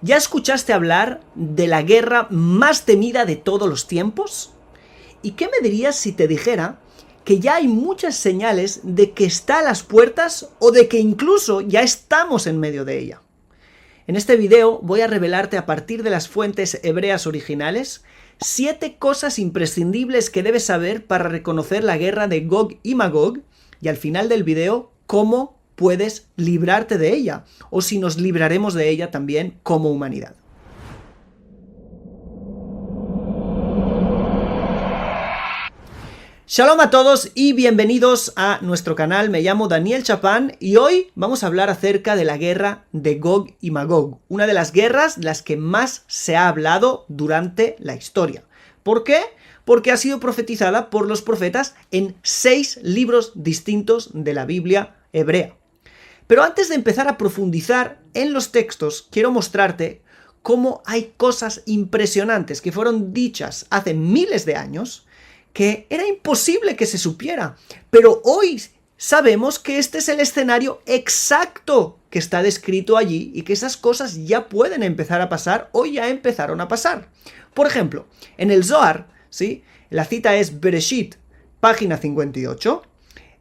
¿Ya escuchaste hablar de la guerra más temida de todos los tiempos? ¿Y qué me dirías si te dijera que ya hay muchas señales de que está a las puertas o de que incluso ya estamos en medio de ella? En este video voy a revelarte a partir de las fuentes hebreas originales 7 cosas imprescindibles que debes saber para reconocer la guerra de Gog y Magog, y al final del video cómo puedes librarte de ella, o si nos libraremos de ella también como humanidad. Shalom a todos y bienvenidos a nuestro canal. Me llamo Daniel Chapán y hoy vamos a hablar acerca de la guerra de Gog y Magog, una de las guerras de las que más se ha hablado durante la historia. ¿Por qué? Porque ha sido profetizada por los profetas en 6 libros distintos de la Biblia hebrea. Pero antes de empezar a profundizar en los textos, quiero mostrarte cómo hay cosas impresionantes que fueron dichas hace miles de años que era imposible que se supiera, pero hoy sabemos que este es el escenario exacto que está descrito allí y que esas cosas ya pueden empezar a pasar o ya empezaron a pasar. Por ejemplo, en el Zohar, ¿sí? La cita es Bereshit, página 58,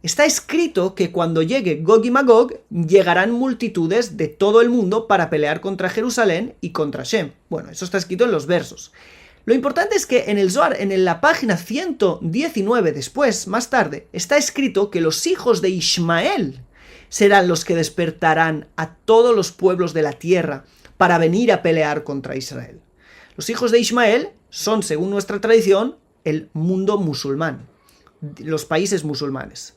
está escrito que cuando llegue Gog y Magog llegarán multitudes de todo el mundo para pelear contra Jerusalén y contra Shem. Bueno, eso está escrito en los versos. Lo importante es que en el Zohar, en la página 119 después, más tarde, está escrito que los hijos de Ismael serán los que despertarán a todos los pueblos de la tierra para venir a pelear contra Israel. Los hijos de Ismael son, según nuestra tradición, el mundo musulmán, los países musulmanes.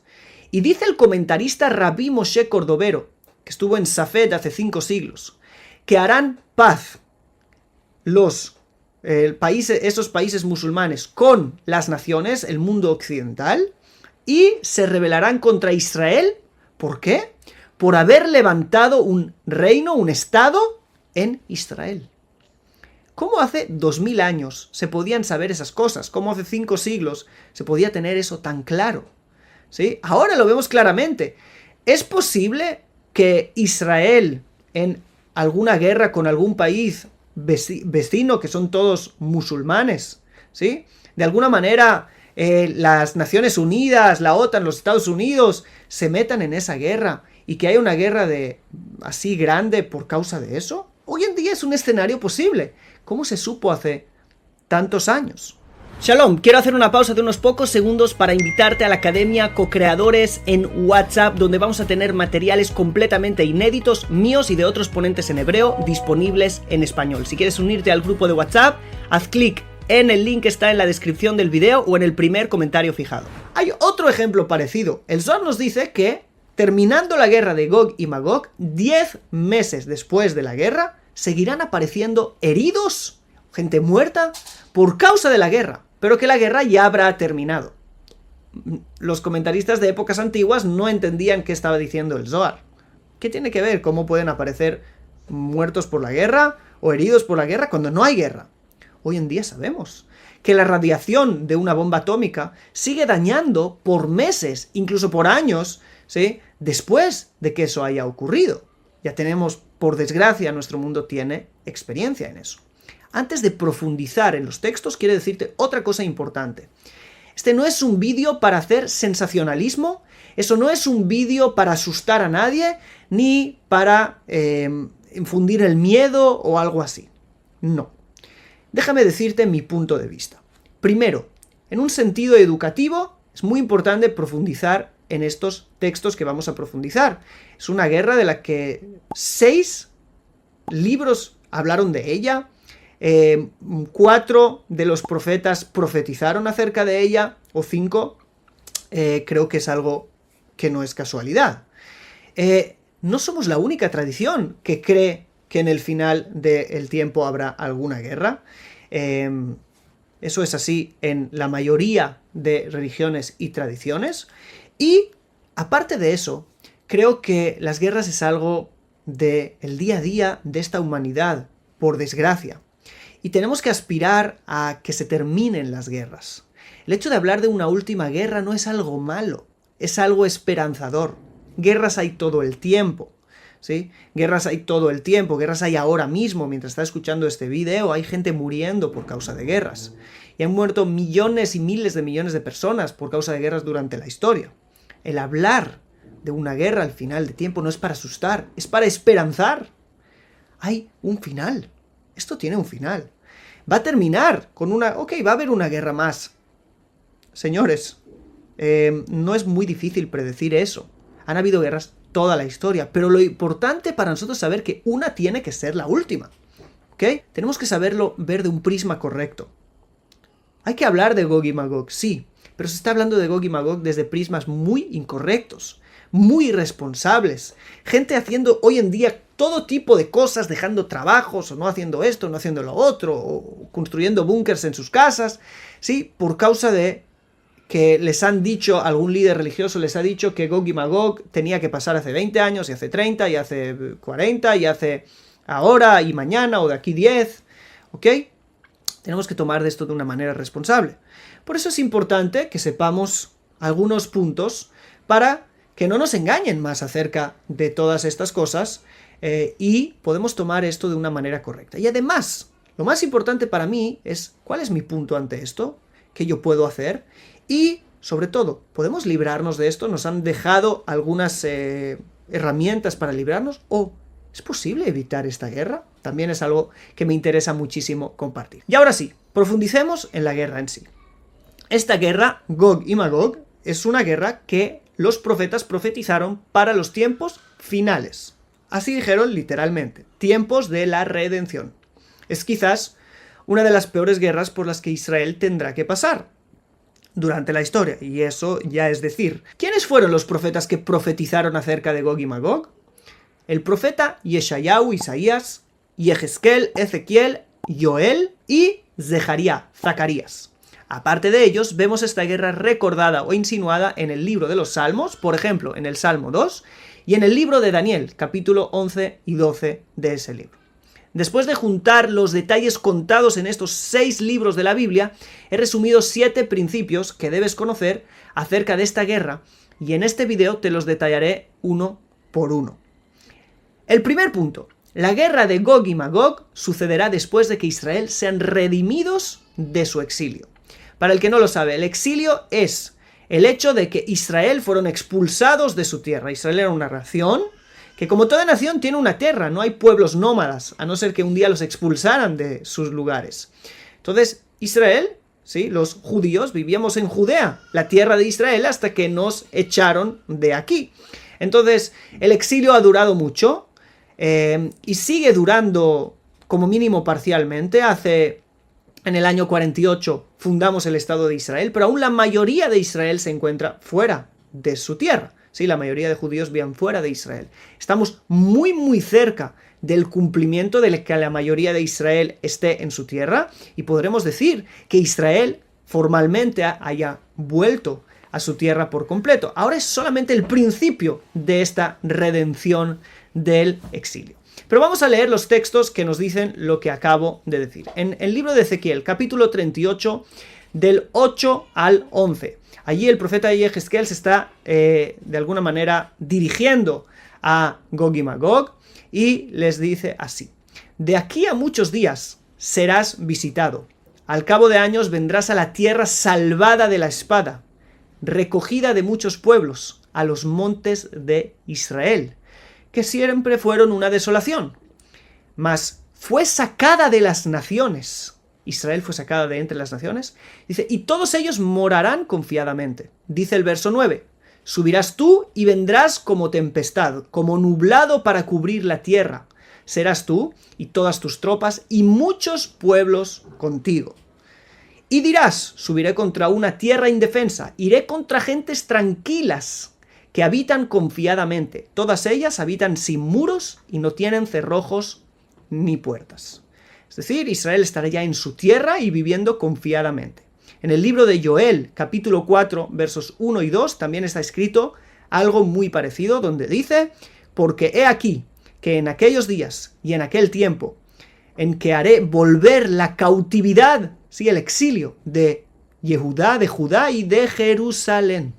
Y dice el comentarista Rabbi Moshe Cordovero, que estuvo en Safed hace 5 siglos, que harán paz esos países musulmanes con las naciones, el mundo occidental, y se rebelarán contra Israel. ¿Por qué? Por haber levantado un reino, un estado en Israel. ¿Cómo hace 2000 años se podían saber esas cosas? ¿Cómo hace 5 siglos se podía tener eso tan claro? ¿Sí? Ahora lo vemos claramente. ¿Es posible que Israel en alguna guerra con algún país vecino, que son todos musulmanes, ¿sí? De alguna manera las Naciones Unidas, la OTAN, los Estados Unidos se metan en esa guerra y que haya una guerra así grande por causa de eso? Hoy en día es un escenario posible. ¿Cómo se supo hace tantos años? Shalom, quiero hacer una pausa de unos pocos segundos para invitarte a la Academia Co-Creadores en WhatsApp, donde vamos a tener materiales completamente inéditos, míos y de otros ponentes en hebreo, disponibles en español. Si quieres unirte al grupo de WhatsApp, haz clic en el link que está en la descripción del video o en el primer comentario fijado. Hay otro ejemplo parecido. El Zohar nos dice que, terminando la guerra de Gog y Magog, 10 meses después de la guerra, seguirán apareciendo heridos, gente muerta, por causa de la guerra, pero que la guerra ya habrá terminado. Los comentaristas de épocas antiguas no entendían qué estaba diciendo el Zohar. ¿Qué tiene que ver? ¿Cómo pueden aparecer muertos por la guerra o heridos por la guerra cuando no hay guerra? Hoy en día sabemos que la radiación de una bomba atómica sigue dañando por meses, incluso por años, ¿sí?, después de que eso haya ocurrido. Ya tenemos, por desgracia, nuestro mundo tiene experiencia en eso. Antes de profundizar en los textos, quiero decirte otra cosa importante. Este no es un vídeo para hacer sensacionalismo, eso no es un vídeo para asustar a nadie, ni para infundir el miedo o algo así. No. Déjame decirte mi punto de vista. Primero, en un sentido educativo, es muy importante profundizar en estos textos que vamos a profundizar. Es una guerra de la que 6 libros hablaron de ella. 4 de los profetas profetizaron acerca de ella, o 5, creo que es algo que no es casualidad. No somos la única tradición que cree que en el final del tiempo habrá alguna guerra. Eso es así en la mayoría de religiones y tradiciones. Y, aparte de eso, creo que las guerras es algo del día a día de esta humanidad, por desgracia. Y tenemos que aspirar a que se terminen las guerras. El hecho de hablar de una última guerra no es algo malo, es algo esperanzador. Guerras hay todo el tiempo, ¿sí? Guerras hay todo el tiempo, guerras hay ahora mismo, mientras estás escuchando este video, hay gente muriendo por causa de guerras. Y han muerto millones y miles de millones de personas por causa de guerras durante la historia. El hablar de una guerra al final de tiempo no es para asustar, es para esperanzar. Hay un final. Esto tiene un final. Va a terminar con una... Ok, va a haber una guerra más. Señores, no es muy difícil predecir eso. Han habido guerras toda la historia, pero lo importante para nosotros es saber que una tiene que ser la última. ¿Ok? Tenemos que saberlo ver de un prisma correcto. Hay que hablar de Gog y Magog, sí, pero se está hablando de Gog y Magog desde prismas muy incorrectos, muy irresponsables. Gente haciendo hoy en día todo tipo de cosas, dejando trabajos, o no haciendo esto, no haciendo lo otro, o construyendo búnkers en sus casas, sí, por causa de que les han dicho, algún líder religioso les ha dicho que Gog y Magog tenía que pasar hace 20 años, y hace 30, y hace 40, y hace ahora, y mañana, o de aquí 10, ¿ok? Tenemos que tomar de esto de una manera responsable. Por eso es importante que sepamos algunos puntos para que no nos engañen más acerca de todas estas cosas y podemos tomar esto de una manera correcta. Y además, lo más importante para mí es cuál es mi punto ante esto, qué yo puedo hacer y, sobre todo, ¿podemos librarnos de esto? ¿Nos han dejado algunas herramientas para librarnos? ¿O es posible evitar esta guerra? También es algo que me interesa muchísimo compartir. Y ahora sí, profundicemos en la guerra en sí. Esta guerra, Gog y Magog, es una guerra que los profetas profetizaron para los tiempos finales. Así dijeron literalmente, tiempos de la redención. Es quizás una de las peores guerras por las que Israel tendrá que pasar durante la historia, y eso ya es decir. ¿Quiénes fueron los profetas que profetizaron acerca de Gog y Magog? El profeta Yeshayahu, Isaías, Yehezkel, Ezequiel, Joel y Zacarías. Aparte de ellos, vemos esta guerra recordada o insinuada en el libro de los Salmos, por ejemplo, en el Salmo 2, y en el libro de Daniel, capítulo 11 y 12 de ese libro. Después de juntar los detalles contados en estos 6 libros de la Biblia, he resumido 7 principios que debes conocer acerca de esta guerra, y en este video te los detallaré uno por uno. El primer punto. La guerra de Gog y Magog sucederá después de que Israel sean redimidos de su exilio. Para el que no lo sabe, el exilio es el hecho de que Israel fueron expulsados de su tierra. Israel era una nación que, como toda nación, tiene una tierra. No hay pueblos nómadas, a no ser que un día los expulsaran de sus lugares. Entonces, Israel, sí, los judíos, vivíamos en Judea, la tierra de Israel, hasta que nos echaron de aquí. Entonces, el exilio ha durado mucho. Y sigue durando como mínimo parcialmente. En el año 48 fundamos el Estado de Israel, pero aún la mayoría de Israel se encuentra fuera de su tierra. Sí, la mayoría de judíos viven fuera de Israel. Estamos muy muy cerca del cumplimiento de que la mayoría de Israel esté en su tierra, y podremos decir que Israel formalmente haya vuelto a su tierra por completo. Ahora es solamente el principio de esta redención del exilio. Pero vamos a leer los textos que nos dicen lo que acabo de decir. En el libro de Ezequiel, capítulo 38, del 8 al 11. Allí el profeta Yehezkel se está, de alguna manera, dirigiendo a Gog y Magog y les dice así: de aquí a muchos días serás visitado. Al cabo de años vendrás a la tierra salvada de la espada, recogida de muchos pueblos, a los montes de Israel, que siempre fueron una desolación, mas fue sacada de las naciones. Israel fue sacada de entre las naciones. Dice, y todos ellos morarán confiadamente. Dice el verso 9, subirás tú y vendrás como tempestad, como nublado para cubrir la tierra. Serás tú y todas tus tropas y muchos pueblos contigo. Y dirás, subiré contra una tierra indefensa, iré contra gentes tranquilas, que habitan confiadamente. Todas ellas habitan sin muros y no tienen cerrojos ni puertas. Es decir, Israel estará ya en su tierra y viviendo confiadamente. En el libro de Joel, capítulo 4, versos 1 y 2, también está escrito algo muy parecido, donde dice, porque he aquí que en aquellos días y en aquel tiempo, en que haré volver la cautividad, sí, el exilio de Yehudá, de Judá y de Jerusalén.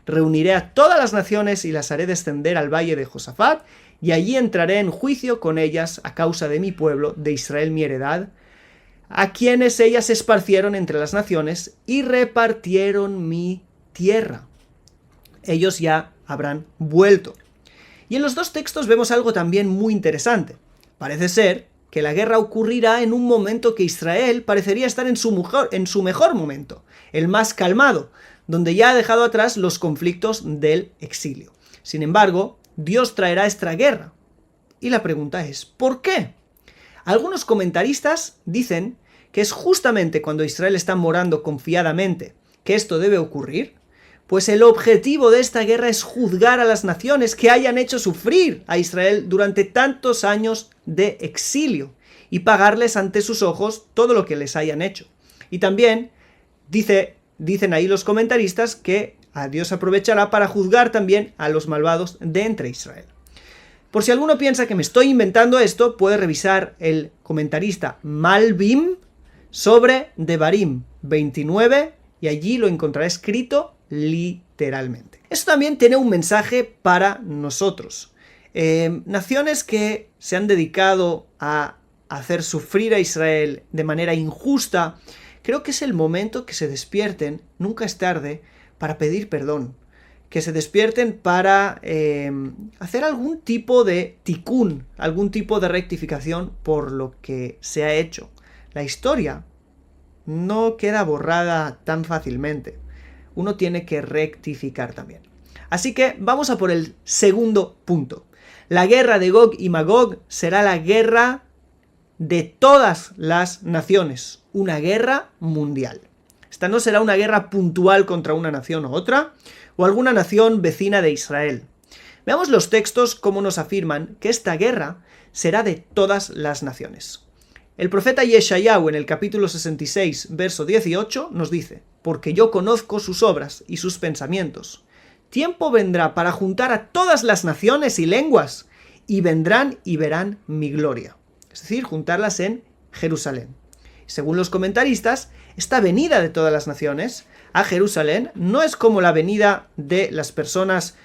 Reuniré a todas las naciones y las haré descender al valle de Josafat, y allí entraré en juicio con ellas a causa de mi pueblo, de Israel mi heredad, a quienes ellas esparcieron entre las naciones y repartieron mi tierra. Ellos ya habrán vuelto. Y en los dos textos vemos algo también muy interesante. Parece ser que la guerra ocurrirá en un momento que Israel parecería estar en su mejor momento, el más calmado, donde ya ha dejado atrás los conflictos del exilio. Sin embargo, Dios traerá esta guerra. Y la pregunta es, ¿por qué? Algunos comentaristas dicen que es justamente cuando Israel está morando confiadamente que esto debe ocurrir, pues el objetivo de esta guerra es juzgar a las naciones que hayan hecho sufrir a Israel durante tantos años de exilio y pagarles ante sus ojos todo lo que les hayan hecho. Y también dicen ahí los comentaristas que a Dios aprovechará para juzgar también a los malvados de entre Israel. Por si alguno piensa que me estoy inventando esto, puede revisar el comentarista Malbim sobre Devarim 29 y allí lo encontrará escrito literalmente. Esto también tiene un mensaje para nosotros. Naciones que se han dedicado a hacer sufrir a Israel de manera injusta, creo que es el momento que se despierten, nunca es tarde, para pedir perdón. Que se despierten para hacer algún tipo de tikún, algún tipo de rectificación por lo que se ha hecho. La historia no queda borrada tan fácilmente. Uno tiene que rectificar también. Así que vamos a por el segundo punto. La guerra de Gog y Magog será la guerra de todas las naciones. Una guerra mundial. Esta no será una guerra puntual contra una nación u otra, o alguna nación vecina de Israel. Veamos los textos cómo nos afirman que esta guerra será de todas las naciones. El profeta Yeshayahu en el capítulo 66, verso 18, nos dice: porque yo conozco sus obras y sus pensamientos. Tiempo vendrá para juntar a todas las naciones y lenguas, y vendrán y verán mi gloria. Es decir, juntarlas en Jerusalén. Según los comentaristas, esta venida de todas las naciones a Jerusalén no es como la venida de las personas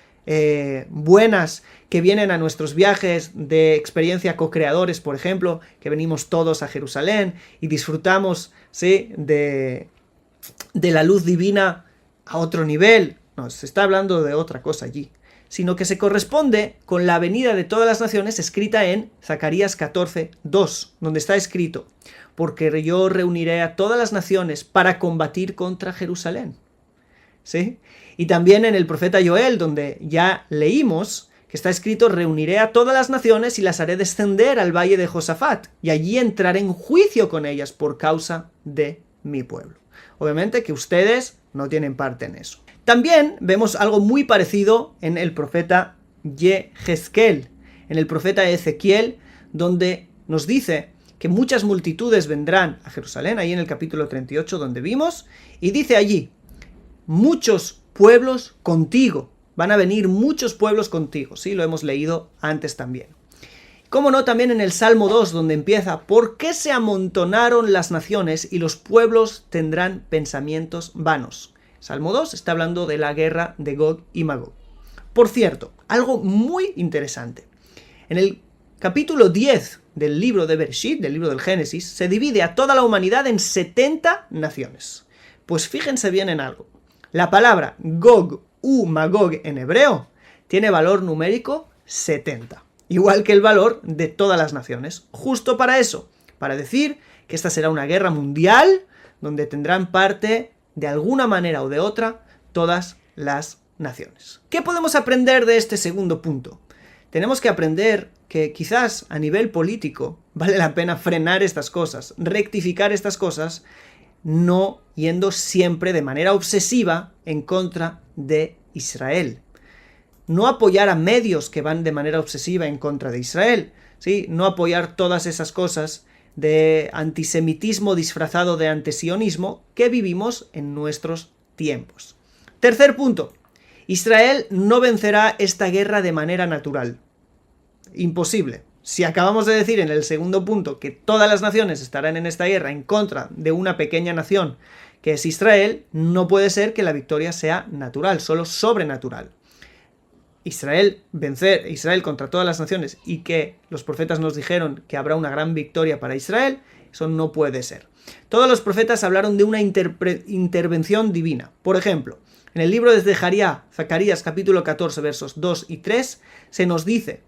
buenas que vienen a nuestros viajes de experiencia co-creadores, por ejemplo, que venimos todos a Jerusalén y disfrutamos, ¿sí?, de la luz divina a otro nivel. No, se está hablando de otra cosa allí, sino que se corresponde con la venida de todas las naciones escrita en Zacarías 14, 2, donde está escrito: porque yo reuniré a todas las naciones para combatir contra Jerusalén. ¿Sí? Y también en el profeta Joel, donde ya leímos que está escrito: reuniré a todas las naciones y las haré descender al valle de Josafat, y allí entraré en juicio con ellas por causa de mi pueblo. Obviamente que ustedes no tienen parte en eso. También vemos algo muy parecido en el profeta Yehezkel, en el profeta Ezequiel, donde nos dice que muchas multitudes vendrán a Jerusalén, ahí en el capítulo 38 donde vimos, y dice allí: muchos pueblos contigo, van a venir muchos pueblos contigo, sí, lo hemos leído antes también. Cómo no, también en el Salmo 2, donde empieza: ¿por qué se amontonaron las naciones y los pueblos tendrán pensamientos vanos? Salmo 2 está hablando de la guerra de Gog y Magog. Por cierto, algo muy interesante. En el capítulo 10 del libro de Bereshit, del libro del Génesis, se divide a toda la humanidad en 70 naciones. Pues fíjense bien en algo. La palabra Gog u Magog en hebreo tiene valor numérico 70. Igual que el valor de todas las naciones. Justo para eso. Para decir que esta será una guerra mundial donde tendrán parte de alguna manera o de otra todas las naciones. ¿Qué podemos aprender de este segundo punto? Tenemos que aprender que quizás a nivel político vale la pena frenar estas cosas, rectificar estas cosas, no yendo siempre de manera obsesiva en contra de Israel. No apoyar a medios que van de manera obsesiva en contra de Israel, ¿sí? No apoyar todas esas cosas de antisemitismo disfrazado de antisionismo que vivimos en nuestros tiempos. Tercer punto. Israel no vencerá esta guerra de manera natural. Imposible. Si acabamos de decir en el segundo punto que todas las naciones estarán en esta guerra en contra de una pequeña nación que es Israel, no puede ser que la victoria sea natural, solo sobrenatural. Israel contra todas las naciones y que los profetas nos dijeron que habrá una gran victoria para Israel, eso no puede ser. Todos los profetas hablaron de una intervención divina. Por ejemplo, en el libro de Zacarías capítulo 14 versos 2 y 3 se nos dice: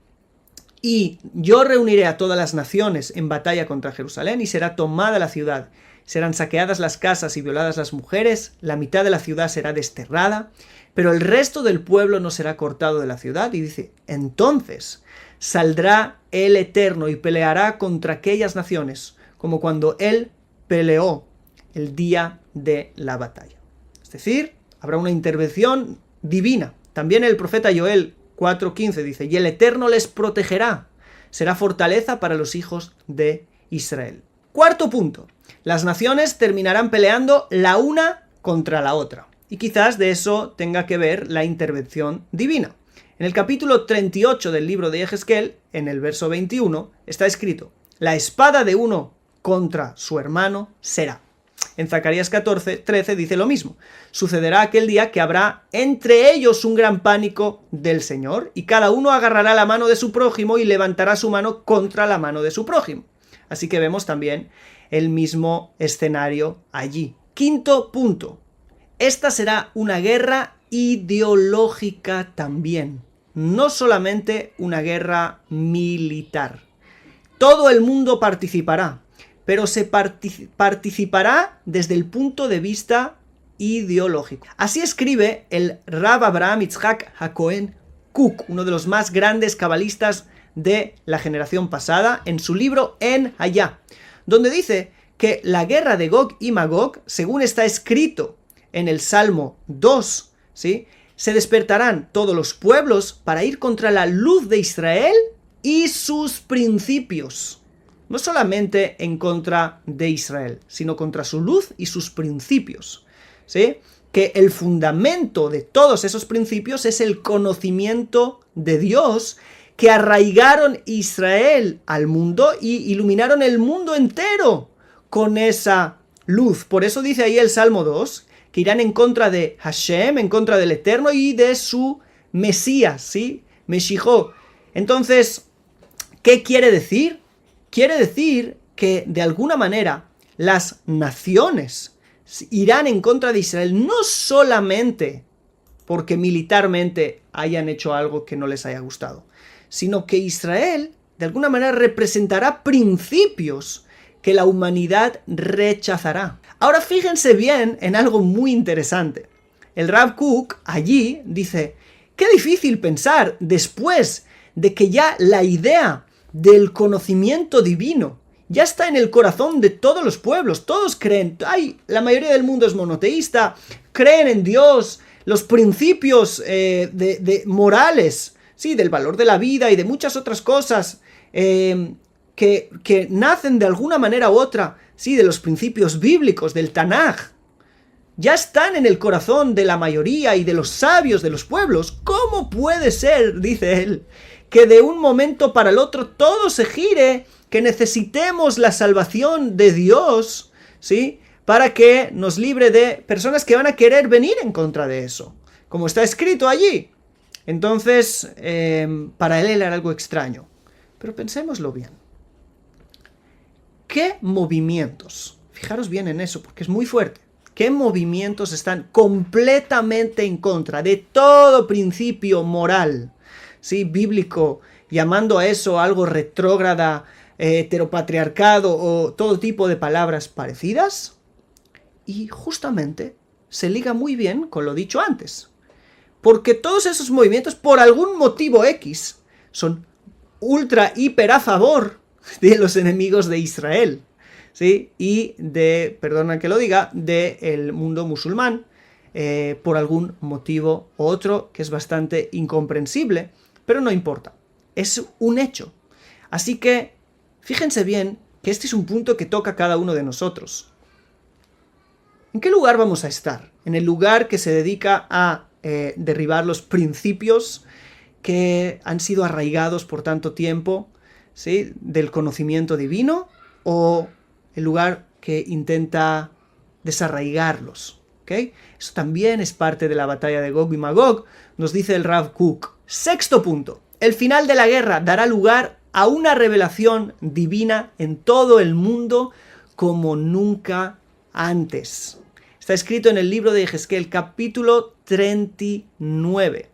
y yo reuniré a todas las naciones en batalla contra Jerusalén y será tomada la ciudad. Serán saqueadas las casas y violadas las mujeres, la mitad de la ciudad será desterrada, pero el resto del pueblo no será cortado de la ciudad. Y dice, entonces saldrá el Eterno y peleará contra aquellas naciones, como cuando él peleó el día de la batalla. Es decir, habrá una intervención divina. También el profeta Joel 4:15 dice, y el Eterno les protegerá, será fortaleza para los hijos de Israel. Cuarto punto, las naciones terminarán peleando la una contra la otra. Y quizás de eso tenga que ver la intervención divina. En el capítulo 38 del libro de Yehezkel, en el verso 21, está escrito, la espada de uno contra su hermano será. En Zacarías 14:13 dice lo mismo. Sucederá aquel día que habrá entre ellos un gran pánico del Señor, y cada uno agarrará la mano de su prójimo y levantará su mano contra la mano de su prójimo. Así que vemos también el mismo escenario allí. Quinto punto. Esta será una guerra ideológica también, no solamente una guerra militar. Todo el mundo participará, pero se participará desde el punto de vista ideológico. Así escribe el Rav Abraham Yitzhak HaKohen Kook, uno de los más grandes cabalistas de la generación pasada, en su libro En Hayá, donde dice que la guerra de Gog y Magog, según está escrito en el Salmo 2, ¿sí?, se despertarán todos los pueblos para ir contra la luz de Israel y sus principios. No solamente en contra de Israel, sino contra su luz y sus principios, ¿sí? Que el fundamento de todos esos principios es el conocimiento de Dios, que arraigaron Israel al mundo y iluminaron el mundo entero con esa luz. Por eso dice ahí el Salmo 2, que irán en contra de Hashem, en contra del Eterno y de su Mesías, ¿sí? Meshijó. Entonces, ¿qué quiere decir? Quiere decir que, de alguna manera, las naciones irán en contra de Israel, no solamente porque militarmente hayan hecho algo que no les haya gustado, sino que Israel, de alguna manera, representará principios que la humanidad rechazará. Ahora fíjense bien en algo muy interesante. El Rav Kook allí dice, qué difícil pensar después de que ya la idea del conocimiento divino ya está en el corazón de todos los pueblos. Todos creen, la mayoría del mundo es monoteísta, creen en Dios, los principios morales, sí, del valor de la vida y de muchas otras cosas que nacen de alguna manera u otra, sí, de los principios bíblicos, del Tanaj, ya están en el corazón de la mayoría y de los sabios de los pueblos. ¿Cómo puede ser, dice él, que de un momento para el otro todo se gire, que necesitemos la salvación de Dios, ¿sí?, para que nos libre de personas que van a querer venir en contra de eso, como está escrito allí? Entonces, para él era algo extraño. Pero pensémoslo bien. ¿Qué movimientos? Fijaros bien en eso, porque es muy fuerte. ¿Qué movimientos están completamente en contra de todo principio moral, ¿sí?, bíblico, llamando a eso algo retrógrada, heteropatriarcado o todo tipo de palabras parecidas? Y justamente se liga muy bien con lo dicho antes. Porque todos esos movimientos, por algún motivo X, son ultra, hiper a favor de los enemigos de Israel, ¿sí? Y perdona que lo diga, del mundo musulmán, por algún motivo u otro que es bastante incomprensible, pero no importa, es un hecho. Así que fíjense bien que este es un punto que toca a cada uno de nosotros. ¿En qué lugar vamos a estar? ¿En el lugar que se dedica a derribar los principios que han sido arraigados por tanto tiempo, ¿sí?, del conocimiento divino, o el lugar que intenta desarraigarlos? ¿Okay? Eso también es parte de la batalla de Gog y Magog, nos dice el Rav Kook. Sexto punto. El final de la guerra dará lugar a una revelación divina en todo el mundo como nunca antes. Está escrito en el libro de Ezequiel, capítulo 39.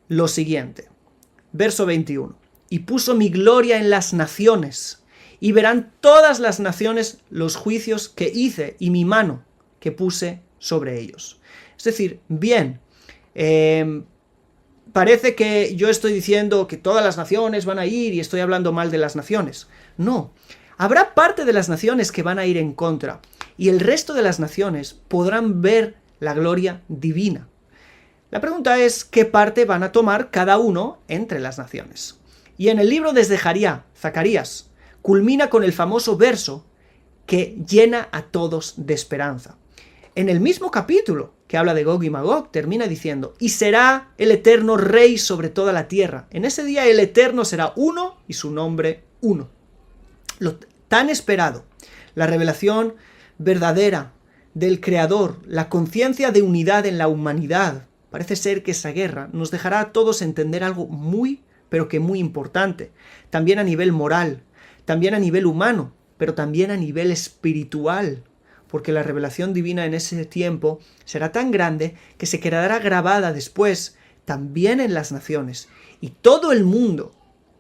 Lo siguiente. Verso 21. Y puso mi gloria en las naciones, y verán todas las naciones los juicios que hice y mi mano que puse sobre ellos. Es decir, bien, parece que yo estoy diciendo que todas las naciones van a ir y estoy hablando mal de las naciones. No, habrá parte de las naciones que van a ir en contra y el resto de las naciones podrán ver la gloria divina. La pregunta es qué parte van a tomar cada uno entre las naciones. Y en el libro de Zacarías, culmina con el famoso verso que llena a todos de esperanza. En el mismo capítulo que habla de Gog y Magog, termina diciendo, y será el Eterno Rey sobre toda la tierra. En ese día el Eterno será uno y su nombre uno. Lo tan esperado, la revelación verdadera del Creador, la conciencia de unidad en la humanidad. Parece ser que esa guerra nos dejará a todos entender algo muy, pero que muy importante. También a nivel moral, también a nivel humano, pero también a nivel espiritual. Porque la revelación divina en ese tiempo será tan grande que se quedará grabada después también en las naciones. Y todo el mundo,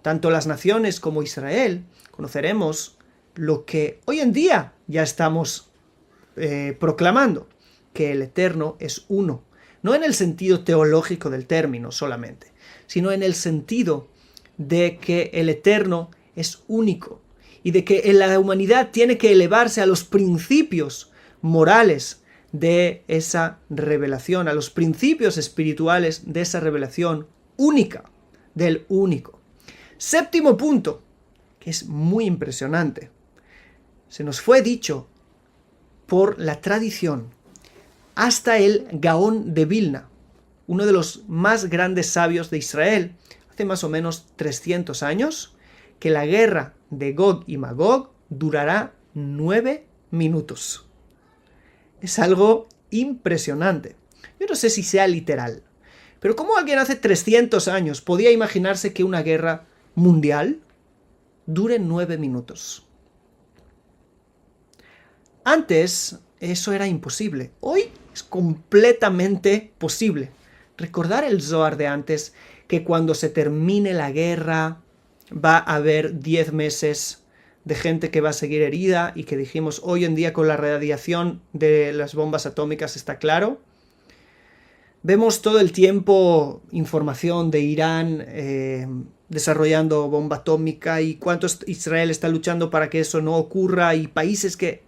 tanto las naciones como Israel, conoceremos lo que hoy en día ya estamos proclamando, que el Eterno es uno. No en el sentido teológico del término solamente, sino en el sentido de que el Eterno es único. Y de que la humanidad tiene que elevarse a los principios morales de esa revelación, a los principios espirituales de esa revelación única, del único. Séptimo punto, que es muy impresionante. Se nos fue dicho por la tradición hasta el Gaón de Vilna, uno de los más grandes sabios de Israel, hace más o menos 300 años, que la guerra de Gog y Magog durará 9 minutos. Es algo impresionante. Yo no sé si sea literal, pero ¿cómo alguien hace 300 años podía imaginarse que una guerra mundial dure 9 minutos? Antes eso era imposible. Hoy es completamente posible. Recordar el Zohar de antes, que cuando se termine la guerra va a haber 10 meses de gente que va a seguir herida y que dijimos hoy en día con la radiación de las bombas atómicas está claro. Vemos todo el tiempo información de Irán desarrollando bomba atómica y cuánto Israel está luchando para que eso no ocurra y países que...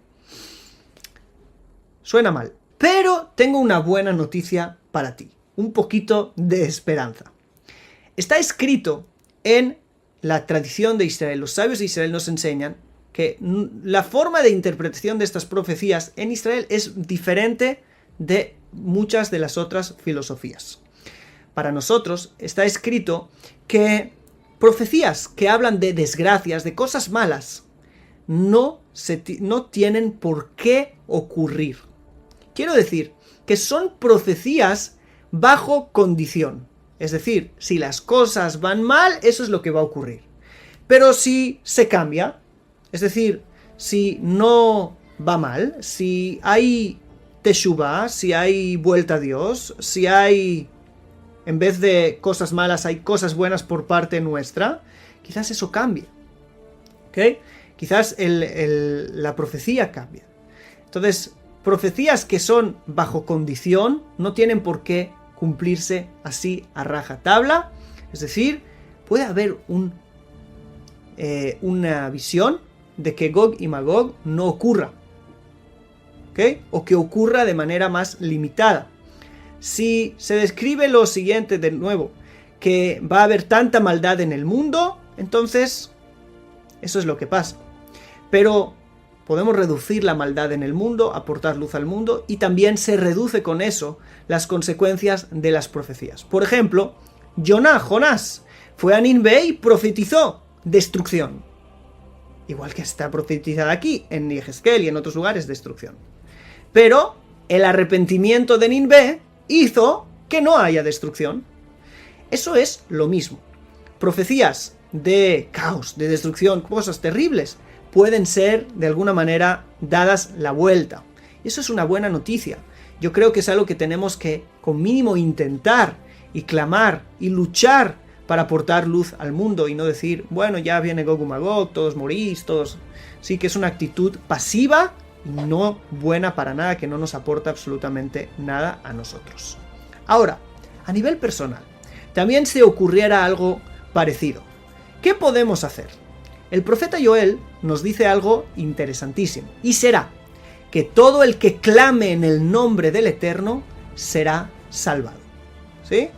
Suena mal, pero tengo una buena noticia para ti, un poquito de esperanza. Está escrito en la tradición de Israel, los sabios de Israel nos enseñan que la forma de interpretación de estas profecías en Israel es diferente de muchas de las otras filosofías. Para nosotros está escrito que profecías que hablan de desgracias, de cosas malas, no tienen por qué ocurrir. Quiero decir que son profecías bajo condición. Es decir, si las cosas van mal, eso es lo que va a ocurrir. Pero si se cambia, es decir, si no va mal, si hay teshuvá, si hay vuelta a Dios, si hay, en vez de cosas malas, hay cosas buenas por parte nuestra, quizás eso cambie. ¿Ok? Quizás la profecía cambie. Entonces, profecías que son bajo condición no tienen por qué cumplirse así a rajatabla, es decir, puede haber una visión de que Gog y Magog no ocurra, ¿ok? O que ocurra de manera más limitada. Si se describe lo siguiente de nuevo, que va a haber tanta maldad en el mundo, entonces eso es lo que pasa. Pero podemos reducir la maldad en el mundo, aportar luz al mundo, y también se reduce con eso las consecuencias de las profecías. Por ejemplo, Jonás fue a Nínive y profetizó destrucción. Igual que está profetizada aquí, en Ezequiel y en otros lugares, destrucción. Pero el arrepentimiento de Nínive hizo que no haya destrucción. Eso es lo mismo. Profecías de caos, de destrucción, cosas terribles, pueden ser de alguna manera dadas la vuelta. Y eso es una buena noticia. Yo creo que es algo que tenemos que, con mínimo, intentar y clamar y luchar para aportar luz al mundo y no decir, bueno, ya viene Gog y Magog, todos morís, todos... Sí que es una actitud pasiva y no buena para nada, que no nos aporta absolutamente nada a nosotros. Ahora, a nivel personal, también se ocurriera algo parecido. ¿Qué podemos hacer? El profeta Joel nos dice algo interesantísimo, y será que todo el que clame en el nombre del Eterno será salvado. ¿Sí?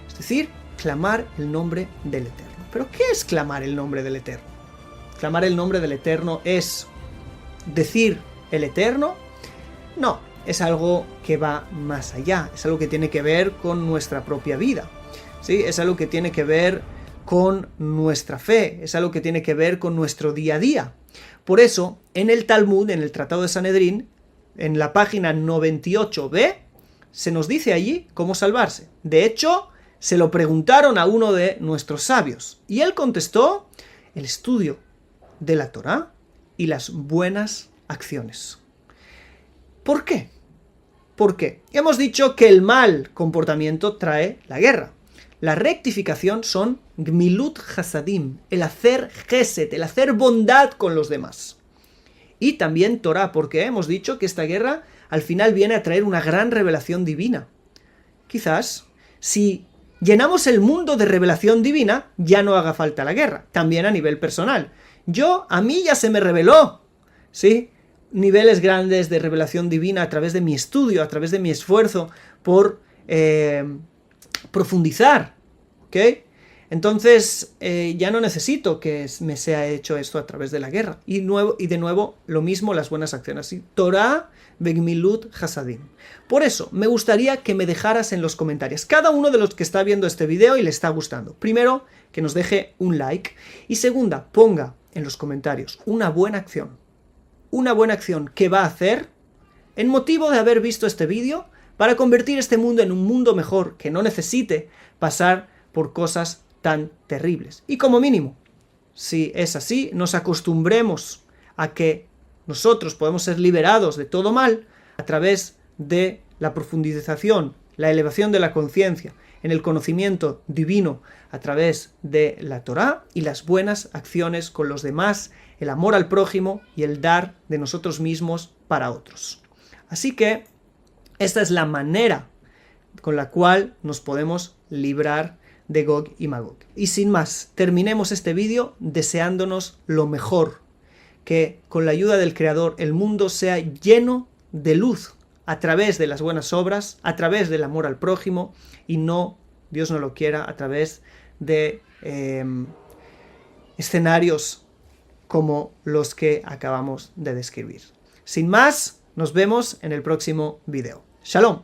Es decir, clamar el nombre del Eterno. ¿Pero qué es clamar el nombre del Eterno? ¿Clamar el nombre del Eterno es decir el Eterno? No, es algo que va más allá, es algo que tiene que ver con nuestra propia vida. ¿Sí? Es algo que tiene que ver con nuestra fe, es algo que tiene que ver con nuestro día a día. Por eso, en el Talmud, en el Tratado de Sanedrín, en la página 98b, se nos dice allí cómo salvarse. De hecho, se lo preguntaron a uno de nuestros sabios, y él contestó: el estudio de la Torá y las buenas acciones. ¿Por qué? ¿Por qué? Hemos dicho que el mal comportamiento trae la guerra. La rectificación son gmilut hasadim, el hacer gesed, el hacer bondad con los demás. Y también Torah, porque hemos dicho que esta guerra al final viene a traer una gran revelación divina. Quizás, si llenamos el mundo de revelación divina, ya no haga falta la guerra, también a nivel personal. A mí ya se me reveló, ¿sí? Niveles grandes de revelación divina a través de mi estudio, a través de mi esfuerzo por profundizar, ¿ok? Entonces ya no necesito que me sea hecho esto a través de la guerra. Y de nuevo, lo mismo las buenas acciones. ¿Sí? Torah begmilut hasadim. Por eso, me gustaría que me dejaras en los comentarios, cada uno de los que está viendo este video y le está gustando. Primero, que nos deje un like. Y segunda, ponga en los comentarios una buena acción. Una buena acción que va a hacer en motivo de haber visto este vídeo para convertir este mundo en un mundo mejor, que no necesite pasar por cosas tan terribles. Y como mínimo, si es así, nos acostumbremos a que nosotros podemos ser liberados de todo mal a través de la profundización, la elevación de la conciencia, en el conocimiento divino a través de la Torá y las buenas acciones con los demás, el amor al prójimo y el dar de nosotros mismos para otros. Así que esta es la manera con la cual nos podemos librar de Gog y Magog. Y sin más, terminemos este vídeo deseándonos lo mejor, que con la ayuda del Creador el mundo sea lleno de luz a través de las buenas obras, a través del amor al prójimo y no, Dios no lo quiera, a través de escenarios como los que acabamos de describir. Sin más, nos vemos en el próximo video. ¡Shalom!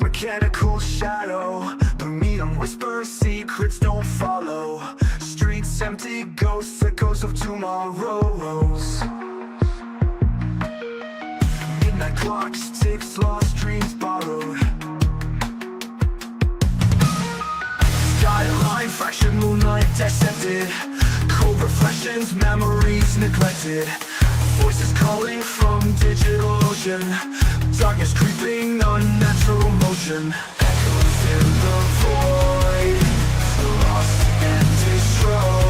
Mechanical shadow, the meat on whisper secrets don't follow. Streets empty, ghosts, echoes of tomorrows. Midnight clocks, ticks, lost dreams borrowed. Skyline, fractured moonlight dissected. Cold reflections, memories neglected. Voices calling from digital ocean. Darkness creeping, unnatural motion. Echoes in the void, lost and destroyed.